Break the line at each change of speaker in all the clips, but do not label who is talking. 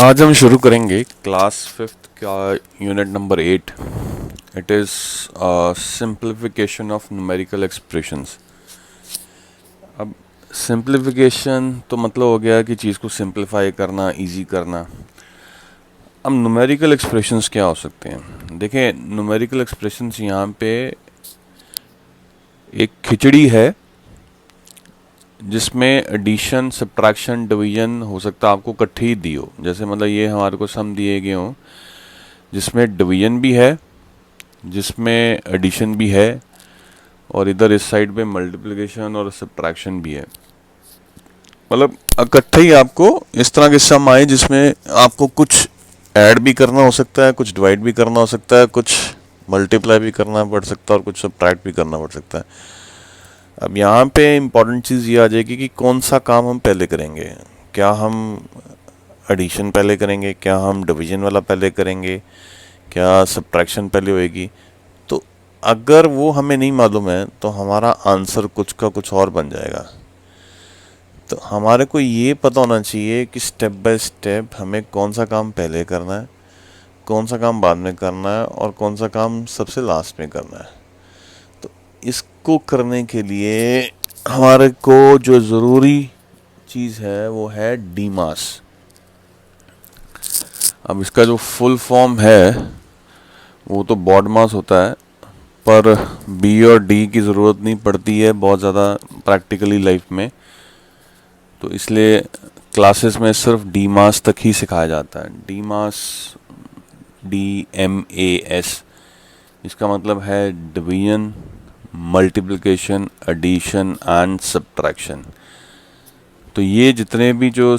आज हम शुरू करेंगे क्लास फिफ्थ का unit number 8। It is simplification of numerical expressions. अब सिंप्लीफिकेशन तो मतलब हो गया कि चीज़ को सिंप्लीफाई करना, इजी करना। अब न्यूमेरिकल एक्सप्रेशंस क्या हो सकते हैं? देखें, न्यूमेरिकल एक्सप्रेशंस यहाँ पे एक खिचड़ी है जिसमें एडिशन, सब्ट्रैक्शन, डिवीजन हो सकता है आपको इकट्ठी ही दी हो। जैसे मतलब ये हमारे को सम दिए गए हों जिसमें डिवीजन भी है, जिसमें एडिशन भी है, और इधर इस साइड पे मल्टीप्लिकेशन और सब्ट्रैक्शन भी है। मतलब इकट्ठे ही आपको इस तरह के सम आए जिसमें आपको कुछ ऐड भी करना हो सकता है, कुछ डिवाइड भी करना हो सकता है, कुछ मल्टीप्लाई भी करना पड़ सकता है और कुछ सब्ट्रैक्ट भी करना पड़ सकता है। अब यहाँ पे इम्पॉर्टेंट चीज़ ये आ जाएगी कि कौन सा काम हम पहले करेंगे। क्या हम एडिशन पहले करेंगे, क्या हम डिवीजन वाला पहले करेंगे, क्या सब्ट्रैक्शन पहले होएगी। तो अगर वो हमें नहीं मालूम है तो हमारा आंसर कुछ का कुछ और बन जाएगा। तो हमारे को ये पता होना चाहिए कि स्टेप बाय स्टेप हमें कौन सा काम पहले करना है, कौन सा काम बाद में करना है और कौन सा काम सबसे लास्ट में करना है। तो इसको करने के लिए हमारे को जो ज़रूरी चीज़ है वो है डीमास। अब इसका जो फुल फॉर्म है वो तो बॉड मास होता है, पर बी और डी की ज़रूरत नहीं पड़ती है बहुत ज़्यादा प्रैक्टिकली लाइफ में। तो इसलिए क्लासेस में सिर्फ डी मास तक ही सिखाया जाता है। डी मास, DMAS, इसका मतलब है division, multiplication, addition and subtraction. तो ये जितने भी जो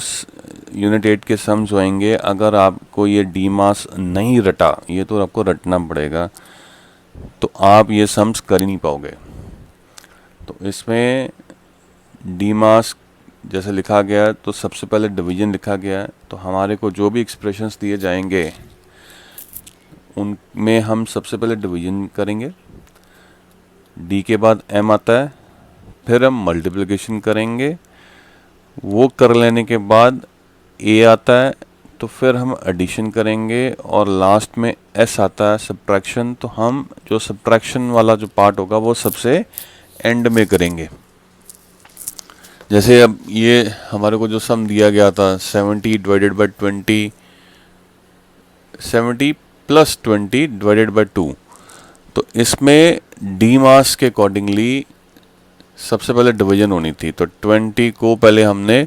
यूनिट 8 के सम्स होंगे, अगर आपको ये डी मास नहीं रटा, ये तो आपको रटना पड़ेगा, तो आप ये सम्स कर ही नहीं पाओगे। तो इसमें डी मास जैसे लिखा गया है तो सबसे पहले डिवीजन लिखा गया है। तो हमारे को जो भी एक्सप्रेशंस दिए जाएंगे उनमें हम सबसे पहले डिवीजन करेंगे, डी के बाद एम आता है, फिर हम मल्टीप्लिकेशन करेंगे, वो कर लेने के बाद ए आता है, तो फिर हम एडिशन करेंगे, और लास्ट में एस आता है, सब्ट्रैक्शन। तो हम जो सब्ट्रैक्शन वाला जो पार्ट होगा वो सबसे एंड में करेंगे। जैसे अब ये हमारे को जो सम दिया गया था 70 divided by 20, 70 plus 20 divided by 2, तो इसमें डी मास के अकॉर्डिंगली सबसे पहले डिवीजन होनी थी। तो 20 को पहले हमने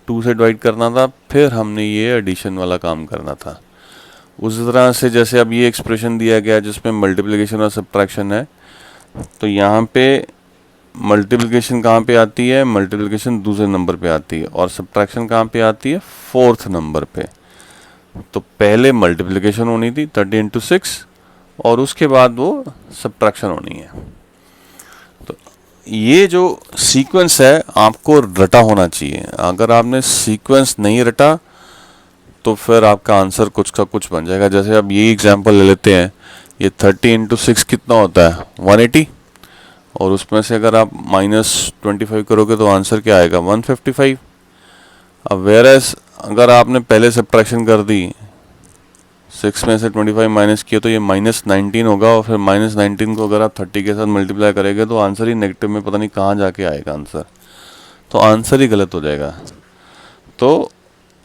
2 से डिवाइड करना था, फिर हमने ये एडिशन वाला काम करना था। उस तरह से जैसे अब ये एक्सप्रेशन दिया गया जिसमें मल्टीप्लिकेशन और सब्ट्रैक्शन है, तो यहाँ पे मल्टीप्लिकेशन कहाँ पे आती है? मल्टीप्लिकेशन दूसरे नंबर पे आती है, और सब्ट्रैक्शन कहाँ पे आती है? 4th नंबर पे। तो पहले मल्टीप्लिकेशन होनी थी 30 इंटू 6, और उसके बाद वो सब्ट्रैक्शन होनी है। तो ये जो सीक्वेंस है आपको रटा होना चाहिए। अगर आपने सीक्वेंस नहीं रटा तो फिर आपका आंसर कुछ का कुछ बन जाएगा। जैसे अब ये एग्जांपल ले लेते हैं, ये 30 इंटू 6 कितना होता है? 180, और उसमें से अगर आप -25 करोगे तो आंसर क्या आएगा? 155। अब वेरएस अगर आपने पहले सब्ट्रैक्शन कर दी, 6 में से 25 माइनस किया तो ये -19 होगा, और फिर -19 को अगर आप 30 के साथ मल्टीप्लाई करेंगे तो आंसर ही नेगेटिव में पता नहीं कहाँ जाके आएगा आंसर, तो आंसर ही गलत हो जाएगा। तो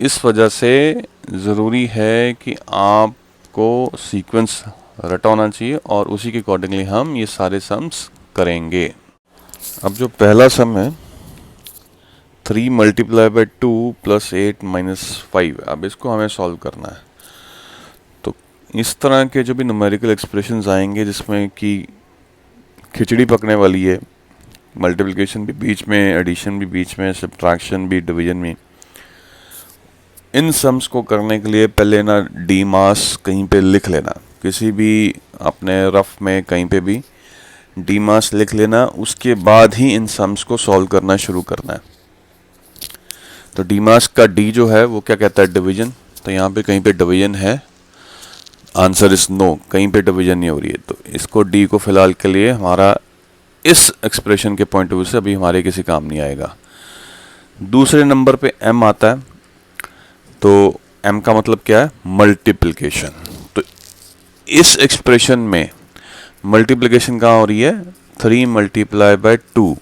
इस वजह से ज़रूरी है कि आपको सीक्वेंस रटा होना चाहिए, और उसी के अकॉर्डिंगली हम ये सारे सम्स करेंगे। अब जो पहला सम है 3 मल्टीप्लाई बाई 2 प्लस 8 माइनस 5, अब इसको हमें सॉल्व करना है। तो इस तरह के जो भी न्यूमेरिकल एक्सप्रेशंस आएंगे जिसमें कि खिचड़ी पकने वाली है, मल्टीप्लिकेशन भी बीच में, एडिशन भी बीच में, सब्ट्रैक्शन भी डिवीजन में, इन सम्स को करने के लिए पहले ना डी मास कहीं पे लिख लेना, किसी भी अपने रफ में कहीं पे भी डी मास लिख लेना। उसके बाद ही इन सम्स को सॉल्व करना शुरू करना है। तो डी मास का डी जो है वो क्या कहता है? डिवीजन। तो यहाँ पे कहीं पे डिवीजन है, आंसर इज नो, कहीं पे डिवीजन नहीं हो रही है। तो इसको डी को फिलहाल के लिए हमारा इस एक्सप्रेशन के पॉइंट ऑफ व्यू से अभी हमारे किसी काम नहीं आएगा। दूसरे नंबर पे एम आता है, तो m का मतलब क्या है, मल्टीप्लिकेशन। तो इस एक्सप्रेशन में मल्टीप्लिकेशन कहाँ हो रही है, 3 मल्टीप्लाई बाय 2।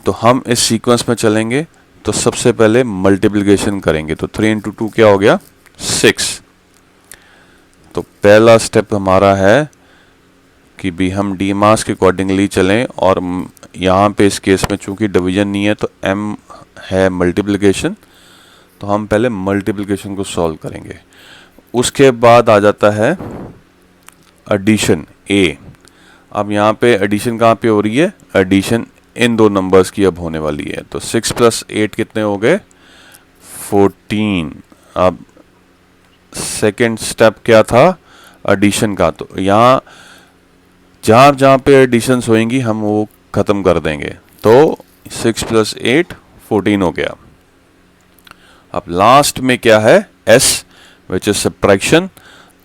तो हम इस सीक्वेंस में चलेंगे तो सबसे पहले मल्टीप्लिकेशन करेंगे, तो 3 इंटू 2 क्या हो गया, 6। तो पहला स्टेप हमारा है कि भी हम डी मास के अकॉर्डिंगली चलें, और यहाँ पे इस केस में चूंकि डिवीजन नहीं है तो m है मल्टीप्लिकेशन, तो हम पहले मल्टीप्लिकेशन को सॉल्व करेंगे। उसके बाद आ जाता है एडिशन a। अब यहाँ पे एडिशन कहाँ पे हो रही है, एडिशन इन दो नंबर्स की अब होने वाली है। तो 6 + 8 कितने हो गए, 14। अब सेकेंड स्टेप क्या था, एडिशन का। तो यहाँ जहाँ जहाँ पे एडिशंस होंगी हम वो ख़त्म कर देंगे। तो 6 + 8 14 हो गया। अब लास्ट में क्या है, s विच इज सब्ट्रैक्शन।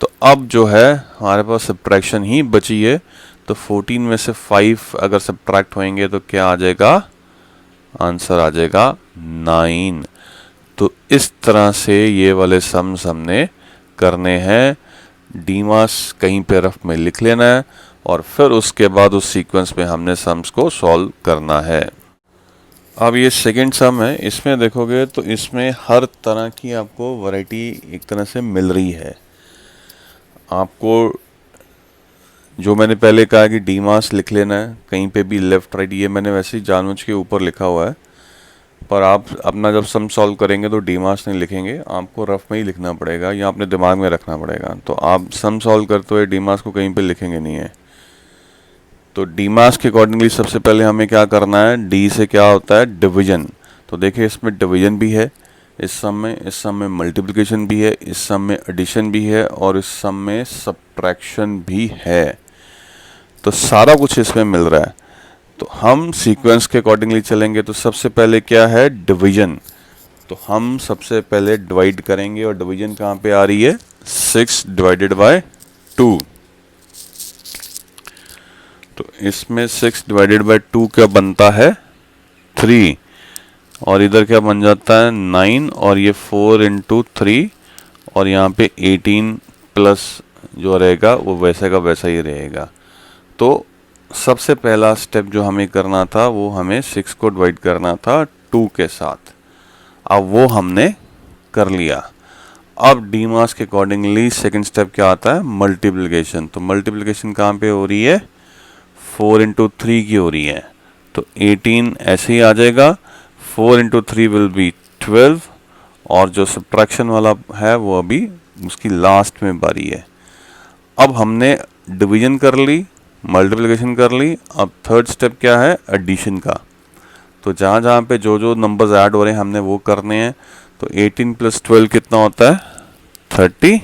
तो अब जो है हमारे पास सब्ट्रैक्शन ही बची है। तो 14 में से 5 अगर सब्ट्रैक्ट होंगे तो क्या आ जाएगा, आंसर आ जाएगा 9। तो इस तरह से ये वाले सम्स हमने करने हैं। डीमास कहीं पे रफ में लिख लेना है और फिर उसके बाद उस सीक्वेंस में हमने सम्स को सॉल्व करना है। अब ये सेकंड सम है, इसमें देखोगे तो इसमें हर तरह की आपको वैरायटी एक तरह से मिल रही है। आपको जो मैंने पहले कहा कि डीमास लिख लेना है कहीं पे भी लेफ्ट राइट, ये मैंने वैसे ही जानबूझ के ऊपर लिखा हुआ है, पर आप अपना जब सम सॉल्व करेंगे तो डीमास नहीं लिखेंगे, आपको रफ में ही लिखना पड़ेगा या अपने दिमाग में रखना पड़ेगा। तो आप सम सॉल्व करते हुए डीमास को कहीं पे लिखेंगे नहीं है। तो डीमास के अकॉर्डिंगली सबसे पहले हमें क्या करना है, डी से क्या होता है, डिवीजन। तो देखिए इसमें डिवीजन भी है इस सम में मल्टीप्लिकेशन भी है, इस सम में एडिशन भी है और इस सम में सब्ट्रैक्शन भी है। तो सारा कुछ इसमें मिल रहा है। तो हम सीक्वेंस के अकॉर्डिंगली चलेंगे। तो सबसे पहले क्या है, डिवीजन। तो हम सबसे पहले डिवाइड करेंगे और डिवीजन कहाँ पे आ रही है, 6 / 2। तो इसमें 6 / 2 क्या बनता है, 3, और इधर क्या बन जाता है 9, और ये 4 × 3, और यहाँ पे 18 प्लस जो रहेगा वो वैसे का वैसा ही रहेगा। तो सबसे पहला स्टेप जो हमें करना था वो हमें 6 को डिवाइड करना था 2 के साथ। अब वो हमने कर लिया। अब डीमास के अकॉर्डिंगली सेकंड स्टेप क्या आता है, मल्टीप्लिकेशन। तो मल्टीप्लिकेशन कहाँ पे हो रही है, 4 × 3 की हो रही है। तो 18 ऐसे ही आ जाएगा, 4 × 3 विल बी 12, और जो सब्ट्रैक्शन वाला है वो अभी उसकी लास्ट में बारी है। अब हमने डिवीजन कर ली, मल्टीप्लिकेशन कर ली। अब थर्ड स्टेप क्या है, एडिशन का। तो जहाँ जहाँ पे जो जो नंबर्स ऐड हो रहे हैं हमने वो करने हैं। तो 18 + 12 कितना होता है, 30,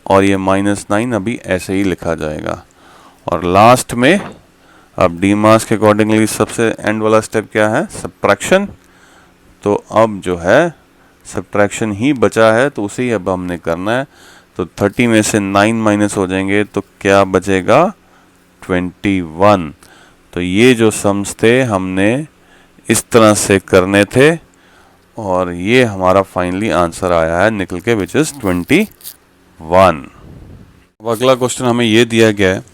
और ये -9 अभी ऐसे ही लिखा जाएगा। और लास्ट में अब डीमास के अकॉर्डिंगली सबसे एंड वाला स्टेप क्या है, सब्ट्रैक्शन। तो अब जो है सब्ट्रैक्शन ही बचा है तो उसे ही अब हमने करना है। तो 30 में से 9 माइनस हो जाएंगे तो क्या बचेगा, 21। तो ये जो सम्स थे हमने इस तरह से करने थे और ये हमारा फाइनली आंसर आया है निकल के, विच इज 21। अब अगला क्वेश्चन हमें ये दिया गया है,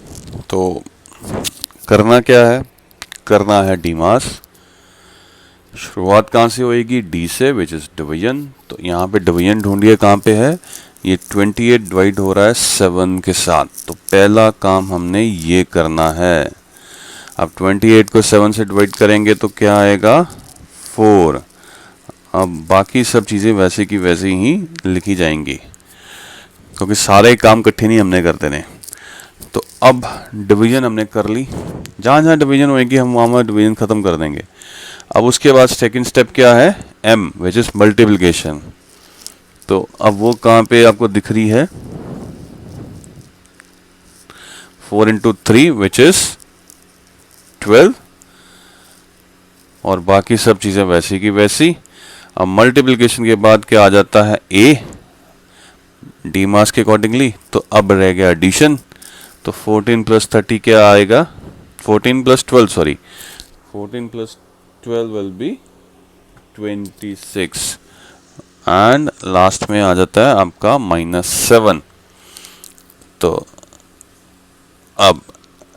तो करना क्या है, करना है डीमास। शुरुआत कहाँ से होएगी, डी से, विच इज डिवीजन। तो यहाँ पे डिवीजन ढूंढिए कहाँ पे है, ये 28 डिवाइड हो रहा है 7 के साथ। तो पहला काम हमने ये करना है। अब 28 को 7 से डिवाइड करेंगे तो क्या आएगा, 4। अब बाकी सब चीज़ें वैसे की वैसे ही लिखी जाएंगी क्योंकि सारे काम इकट्ठे नहीं हमने कर देने। तो अब डिवीजन हमने कर ली, जहाँ जहाँ डिवीजन होएगी हम वहाँ डिवीजन ख़त्म कर देंगे। अब उसके बाद सेकंड स्टेप क्या है, m, विच इज़ मल्टीप्लिकेशन। तो अब वो कहाँ पे आपको दिख रही है, 4 × 3 विच इज 12, और बाकी सब चीज़ें वैसी की वैसी। अब मल्टीप्लिकेशन के बाद क्या आ जाता है, a, डीमास के अकॉर्डिंगली। तो अब रह गया एडिशन। तो 14 + 30 क्या आएगा, 14 + 12 sorry 14 + 12 will be 26। And last में आ जाता है आपका -7। तो अब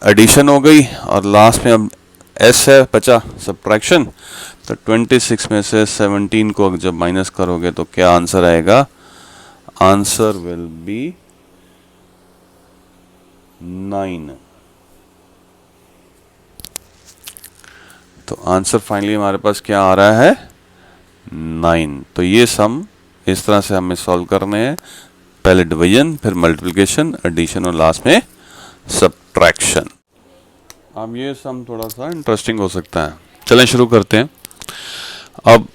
एडिशन हो गई और लास्ट में अब एस है बचा सब्ट्रैक्शन। तो 26 में से 17 को जब माइनस करोगे तो क्या आंसर आएगा? Answer will be 9। तो आंसर फाइनली हमारे पास क्या आ रहा है? 9। तो ये सम इस तरह से हमें सॉल्व करने हैं, पहले डिवीजन, फिर मल्टीप्लिकेशन, एडिशन और लास्ट में सब्ट्रैक्शन। अब ये सम थोड़ा सा इंटरेस्टिंग हो सकता है। चलें शुरू करते हैं। अब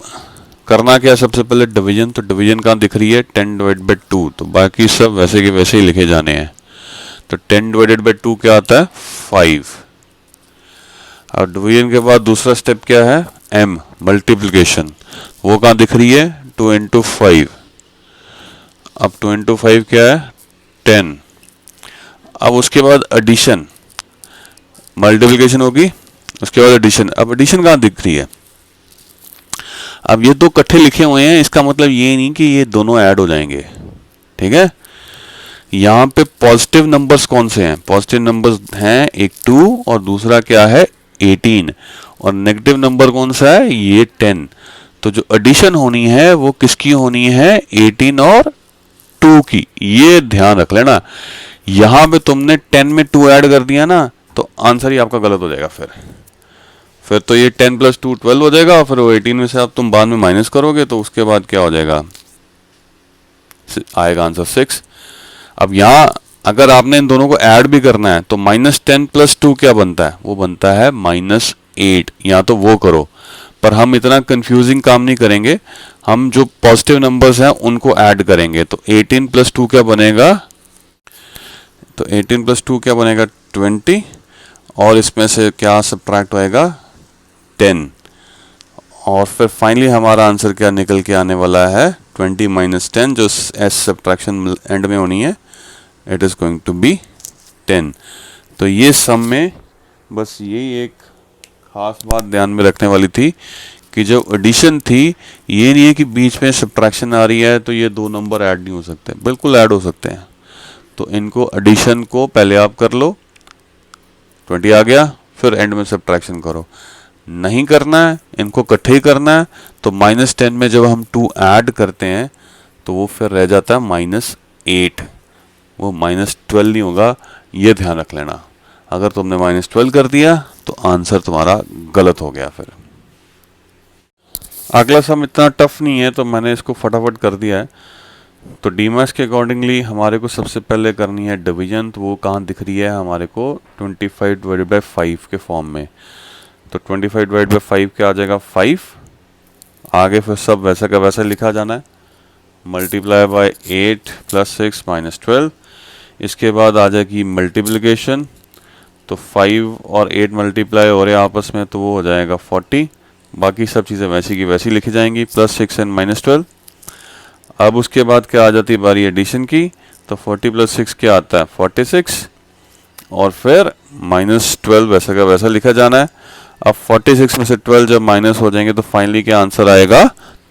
करना क्या है, सबसे पहले डिवीजन। तो डिवीजन कहाँ दिख रही है? 10 डिवाइड बाई 2। तो बाकी सब वैसे के वैसे ही लिखे जाने हैं। तो 10 डिवाइडेड बाई 2 क्या आता है? 5। अब डिवीजन के बाद दूसरा स्टेप क्या है? m, multiplication. वो कहाँ दिख रही है? 2 इंटू 5। अब 2 इंटू 5 क्या है? 10। अब उसके बाद एडिशन, मल्टीप्लिकेशन होगी, उसके बाद एडिशन। अब एडिशन कहाँ दिख रही है? अब ये दो इकट्ठे लिखे हुए हैं, इसका मतलब ये नहीं कि ये दोनों ऐड हो जाएंगे, ठीक है। यहाँ पे पॉजिटिव नंबर्स कौन से हैं? पॉजिटिव नंबर्स हैं एक 2 और दूसरा क्या है? 18। और नेगेटिव नंबर कौन सा है? ये 10। तो जो एडिशन होनी है वो किसकी होनी है? 18 और 2 की। ये ध्यान रख लेना। यहां पे तुमने 10 में 2 ऐड कर दिया ना, तो आंसर ही आपका गलत हो जाएगा। फिर तो ये 10 + 2 12 हो जाएगा, और फिर वो 18 में से आप तुम बाद में माइनस करोगे तो उसके बाद क्या हो जाएगा? आएगा आंसर 6। अब यहां अगर आपने इन दोनों को ऐड भी करना है तो -10 + 2 क्या बनता है? वो बनता है -8। या तो वो करो, पर हम इतना कंफ्यूजिंग काम नहीं करेंगे। हम जो पॉजिटिव नंबर्स हैं उनको ऐड करेंगे। तो 18 + 2 क्या बनेगा? तो 18 + 2 क्या बनेगा? 20। और इसमें से क्या सब्ट्रैक्ट होएगा? 10। और फिर फाइनली हमारा आंसर क्या निकल के आने वाला है? 20 - 10, जो एस सब्ट्रैक्शन एंड में होनी है, it is going to be 10। तो ये सम में बस यही एक खास बात ध्यान में रखने वाली थी कि जो एडिशन थी, ये नहीं है कि बीच में सब्ट्रैक्शन आ रही है तो ये दो नंबर ऐड नहीं हो सकते। बिल्कुल ऐड हो सकते हैं। तो इनको एडिशन को पहले आप कर लो, 20 आ गया, फिर एंड में सब्ट्रैक्शन करो। नहीं करना है, इनको इकट्ठे ही करना है, तो -10 में जब हम 2 ऐड करते हैं तो वो फिर रह जाता है -8। वो -12 नहीं होगा, ये ध्यान रख लेना। अगर तुमने -12 कर दिया तो आंसर तुम्हारा गलत हो गया। फिर अगला सम इतना टफ नहीं है तो मैंने इसको फटाफट कर दिया है। तो डीमास के अकॉर्डिंगली हमारे को सबसे पहले करनी है डिवीजन। तो वो कहाँ दिख रही है हमारे को? 25 डिवाइडेड बाई 5 के फॉर्म में। तो 25 डिवाइड बाई 5 क्या आ जाएगा? 5। आगे फिर सब वैसा का वैसा लिखा जाना है। Multiply by 8 + 6 - 12। इसके बाद आ जाएगी मल्टीप्लिकेशन। तो 5 और 8 मल्टीप्लाई हो रहे हैं आपस में, तो वो हो जाएगा 40। बाकी सब चीज़ें वैसी की वैसी लिखी जाएंगी, +6 एंड -12। अब उसके बाद क्या आ जाती है बारी एडिशन की। तो 40 + 6 क्या आता है? 46। और फिर -12 वैसा का वैसा लिखा जाना है। अब 46 में से 12 जब माइनस हो जाएंगे तो फाइनली क्या आंसर आएगा?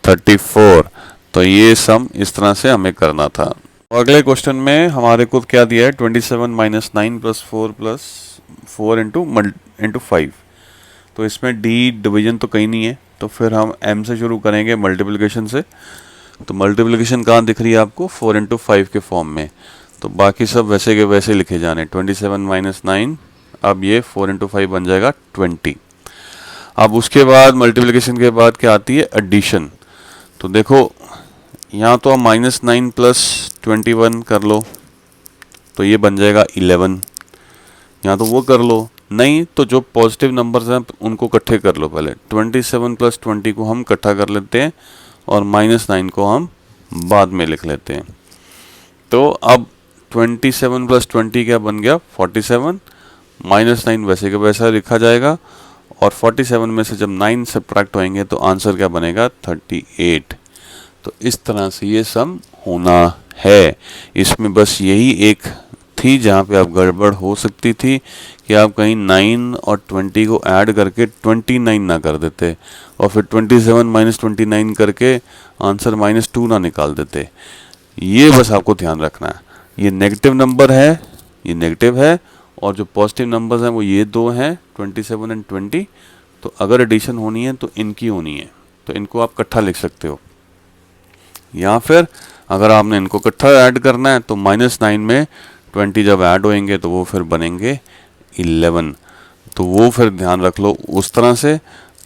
34। तो ये सम इस तरह से हमें करना था। अगले क्वेश्चन में हमारे को क्या दिया है? 27 - 9 + 4 + 4 इंटू 5। तो इसमें डी डिवीजन तो कहीं नहीं है, तो फिर हम एम से शुरू करेंगे, मल्टीप्लिकेशन से। तो मल्टीप्लिकेशन कहाँ दिख रही है आपको? 4 इंटू 5 के फॉर्म में। तो बाकी सब वैसे के वैसे लिखे जाने। 27 - 9, अब ये 4 इंटू 5 बन जाएगा 20। अब उसके बाद मल्टीप्लिकेशन के बाद क्या आती है? एडिशन। तो देखो यहाँ तो हम -9 + 21 कर लो, तो ये बन जाएगा 11। यहाँ तो वो कर लो, नहीं तो जो पॉजिटिव नंबर्स हैं उनको इकट्ठे कर लो। पहले 27 + 20 को हम इकट्ठा कर लेते हैं और -9 को हम बाद में लिख लेते हैं। तो अब 27 + 20 क्या बन गया? 47। -9 वैसे का वैसा लिखा जाएगा, और 47 में से जब 9 सब्ट्रैक्ट होएंगे तो आंसर क्या बनेगा? 38। तो इस तरह से ये सम होना है। इसमें बस यही एक थी जहाँ पे आप गड़बड़ हो सकती थी कि आप कहीं 9 और 20 को ऐड करके 29 ना कर देते और फिर 27 माइनस 29 करके आंसर -2 ना निकाल देते। ये बस आपको ध्यान रखना है। ये नेगेटिव नंबर है, ये नेगेटिव है, और जो पॉजिटिव नंबर्स हैं वो ये दो हैं 27 एंड 20। तो अगर एडिशन होनी है तो इनकी होनी है, तो इनको आप इकट्ठा लिख सकते हो। या फिर अगर आपने इनको इकट्ठा ऐड करना है तो -9 में 20 जब ऐड होएंगे तो वो फिर बनेंगे 11। तो वो फिर ध्यान रख लो उस तरह से,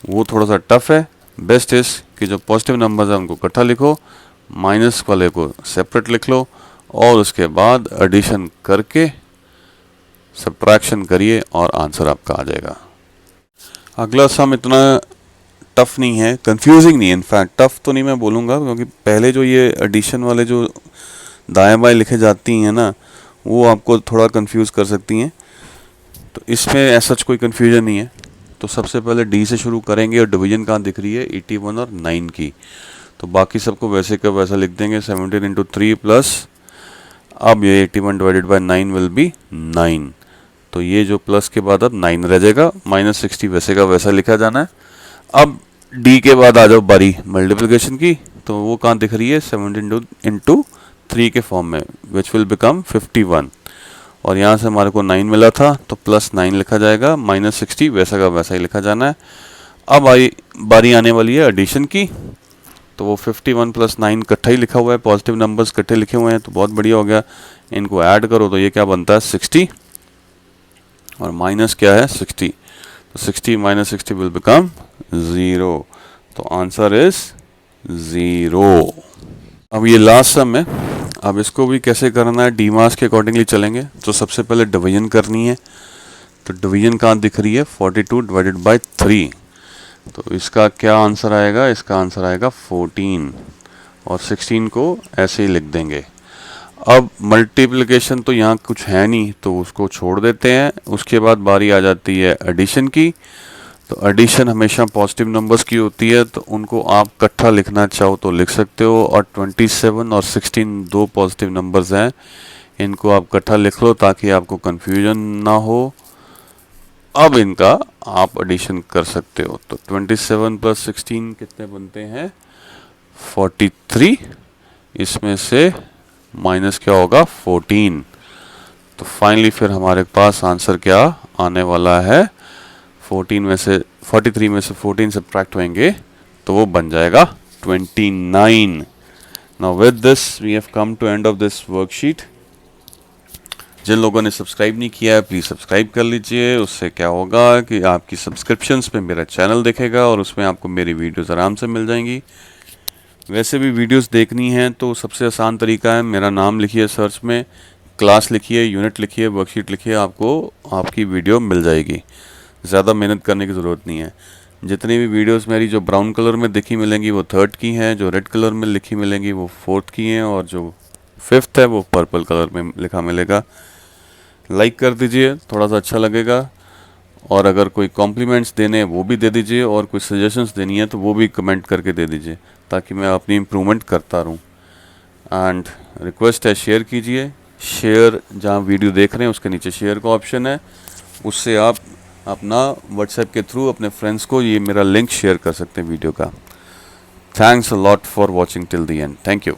वो थोड़ा सा टफ है। बेस्ट इज़ कि जो पॉजिटिव नंबर्स हैं उनको इकट्ठा लिखो, माइनस वाले को सेपरेट लिख लो, और उसके बाद एडिशन करके सब्ट्रैक्शन करिए और आंसर आपका आ जाएगा। अगला सम इतना टफ नहीं है, कंफ्यूजिंग नहीं है। इनफैक्ट टफ तो नहीं मैं बोलूँगा, क्योंकि पहले जो ये एडिशन वाले जो दाएं बाएं लिखे जाती हैं ना, वो आपको थोड़ा कंफ्यूज कर सकती हैं। तो इसमें ऐसा कोई कंफ्यूजन नहीं है। तो सबसे पहले डी से शुरू करेंगे, और डिवीजन कहाँ दिख रही है 81 और 9 की। तो बाकी सबको वैसे का वैसा लिख देंगे, 17 इंटू 3 प्लस, अब ये 81 डिवाइडेड बाई 9 विल बी 9। तो ये जो प्लस के बाद अब 9 रह जाएगा, -60 वैसे का वैसा लिखा जाना है। अब डी के बाद आ जाओ बारी मल्टीप्लिकेशन की, तो वो कहाँ दिख रही है 17 इंटू 3 के फॉर्म में, विच विल बिकम 51। और यहाँ से हमारे को 9 मिला था तो +9 लिखा जाएगा, -60 वैसा का वैसा ही लिखा जाना है। अब बारी आने वाली है एडिशन की, तो वो 51 + 9 इकट्ठा ही लिखा हुआ है, पॉजिटिव नंबर्स इकट्ठे लिखे हुए हैं, तो बहुत बढ़िया हो गया। इनको ऐड करो तो ये क्या बनता है 60, और माइनस क्या है 60, तो 60 - 60 विल बिकम 0। तो आंसर इज 0। अब ये लास्ट सम है। अब इसको भी कैसे करना है, डीमास के अकॉर्डिंगली चलेंगे। तो सबसे पहले डिवीजन करनी है। तो डिवीजन कहाँ दिख रही है 42 डिवाइडेड बाई 3। तो इसका क्या आंसर आएगा, इसका आंसर आएगा 14, और 16 को ऐसे ही लिख देंगे। अब मल्टीप्लिकेशन तो यहाँ कुछ है नहीं, तो उसको छोड़ देते हैं। उसके बाद बारी आ जाती है एडिशन की। तो एडिशन हमेशा पॉजिटिव नंबर्स की होती है, तो उनको आप इकट्ठा लिखना चाहो तो लिख सकते हो। और 27 और 16 दो पॉजिटिव नंबर्स हैं, इनको आप इकट्ठा लिख लो ताकि आपको कंफ्यूजन ना हो। अब इनका आप एडिशन कर सकते हो। तो 27 + 16 कितने बनते हैं 43, इसमें से माइनस क्या होगा 14। तो फाइनली फिर हमारे पास आंसर क्या आने वाला है, 43 में से 14 सब्ट्रैक्ट होंगे तो वो बन जाएगा 29। Now with this we have come to end of this worksheet. जिन लोगों ने सब्सक्राइब नहीं किया है प्लीज़ सब्सक्राइब कर लीजिए। उससे क्या होगा कि आपकी सब्सक्रिप्शंस पे मेरा चैनल दिखेगा और उसमें आपको मेरी वीडियोस आराम से मिल जाएंगी। वैसे भी वीडियोस देखनी है तो सबसे आसान तरीका है, मेरा नाम लिखिए सर्च में, क्लास लिखिए, यूनिट लिखिए, वर्कशीट लिखिए, आपको आपकी वीडियो मिल जाएगी। ज़्यादा मेहनत करने की ज़रूरत नहीं है। जितनी भी वीडियोस मेरी जो ब्राउन कलर में दिखी मिलेंगी वो 3rd की हैं, जो रेड कलर में लिखी मिलेंगी वो 4th की हैं, और जो 5th है वो पर्पल कलर में लिखा मिलेगा। लाइक कर दीजिए, थोड़ा सा अच्छा लगेगा। और अगर कोई कॉम्प्लीमेंट्स देने हैं वो भी दे दीजिए, और कोई सजेशंस देनी है तो वो भी कमेंट करके दे दीजिए, ताकि मैं अपनी इम्प्रूवमेंट करता रहूँ। एंड रिक्वेस्ट है शेयर कीजिए। शेयर जहाँ वीडियो देख रहे हैं उसके नीचे शेयर का ऑप्शन है, उससे आप अपना व्हाट्सएप के थ्रू अपने फ्रेंड्स को ये मेरा लिंक शेयर कर सकते हैं वीडियो का। Thanks a lot for watching till the end. Thank you.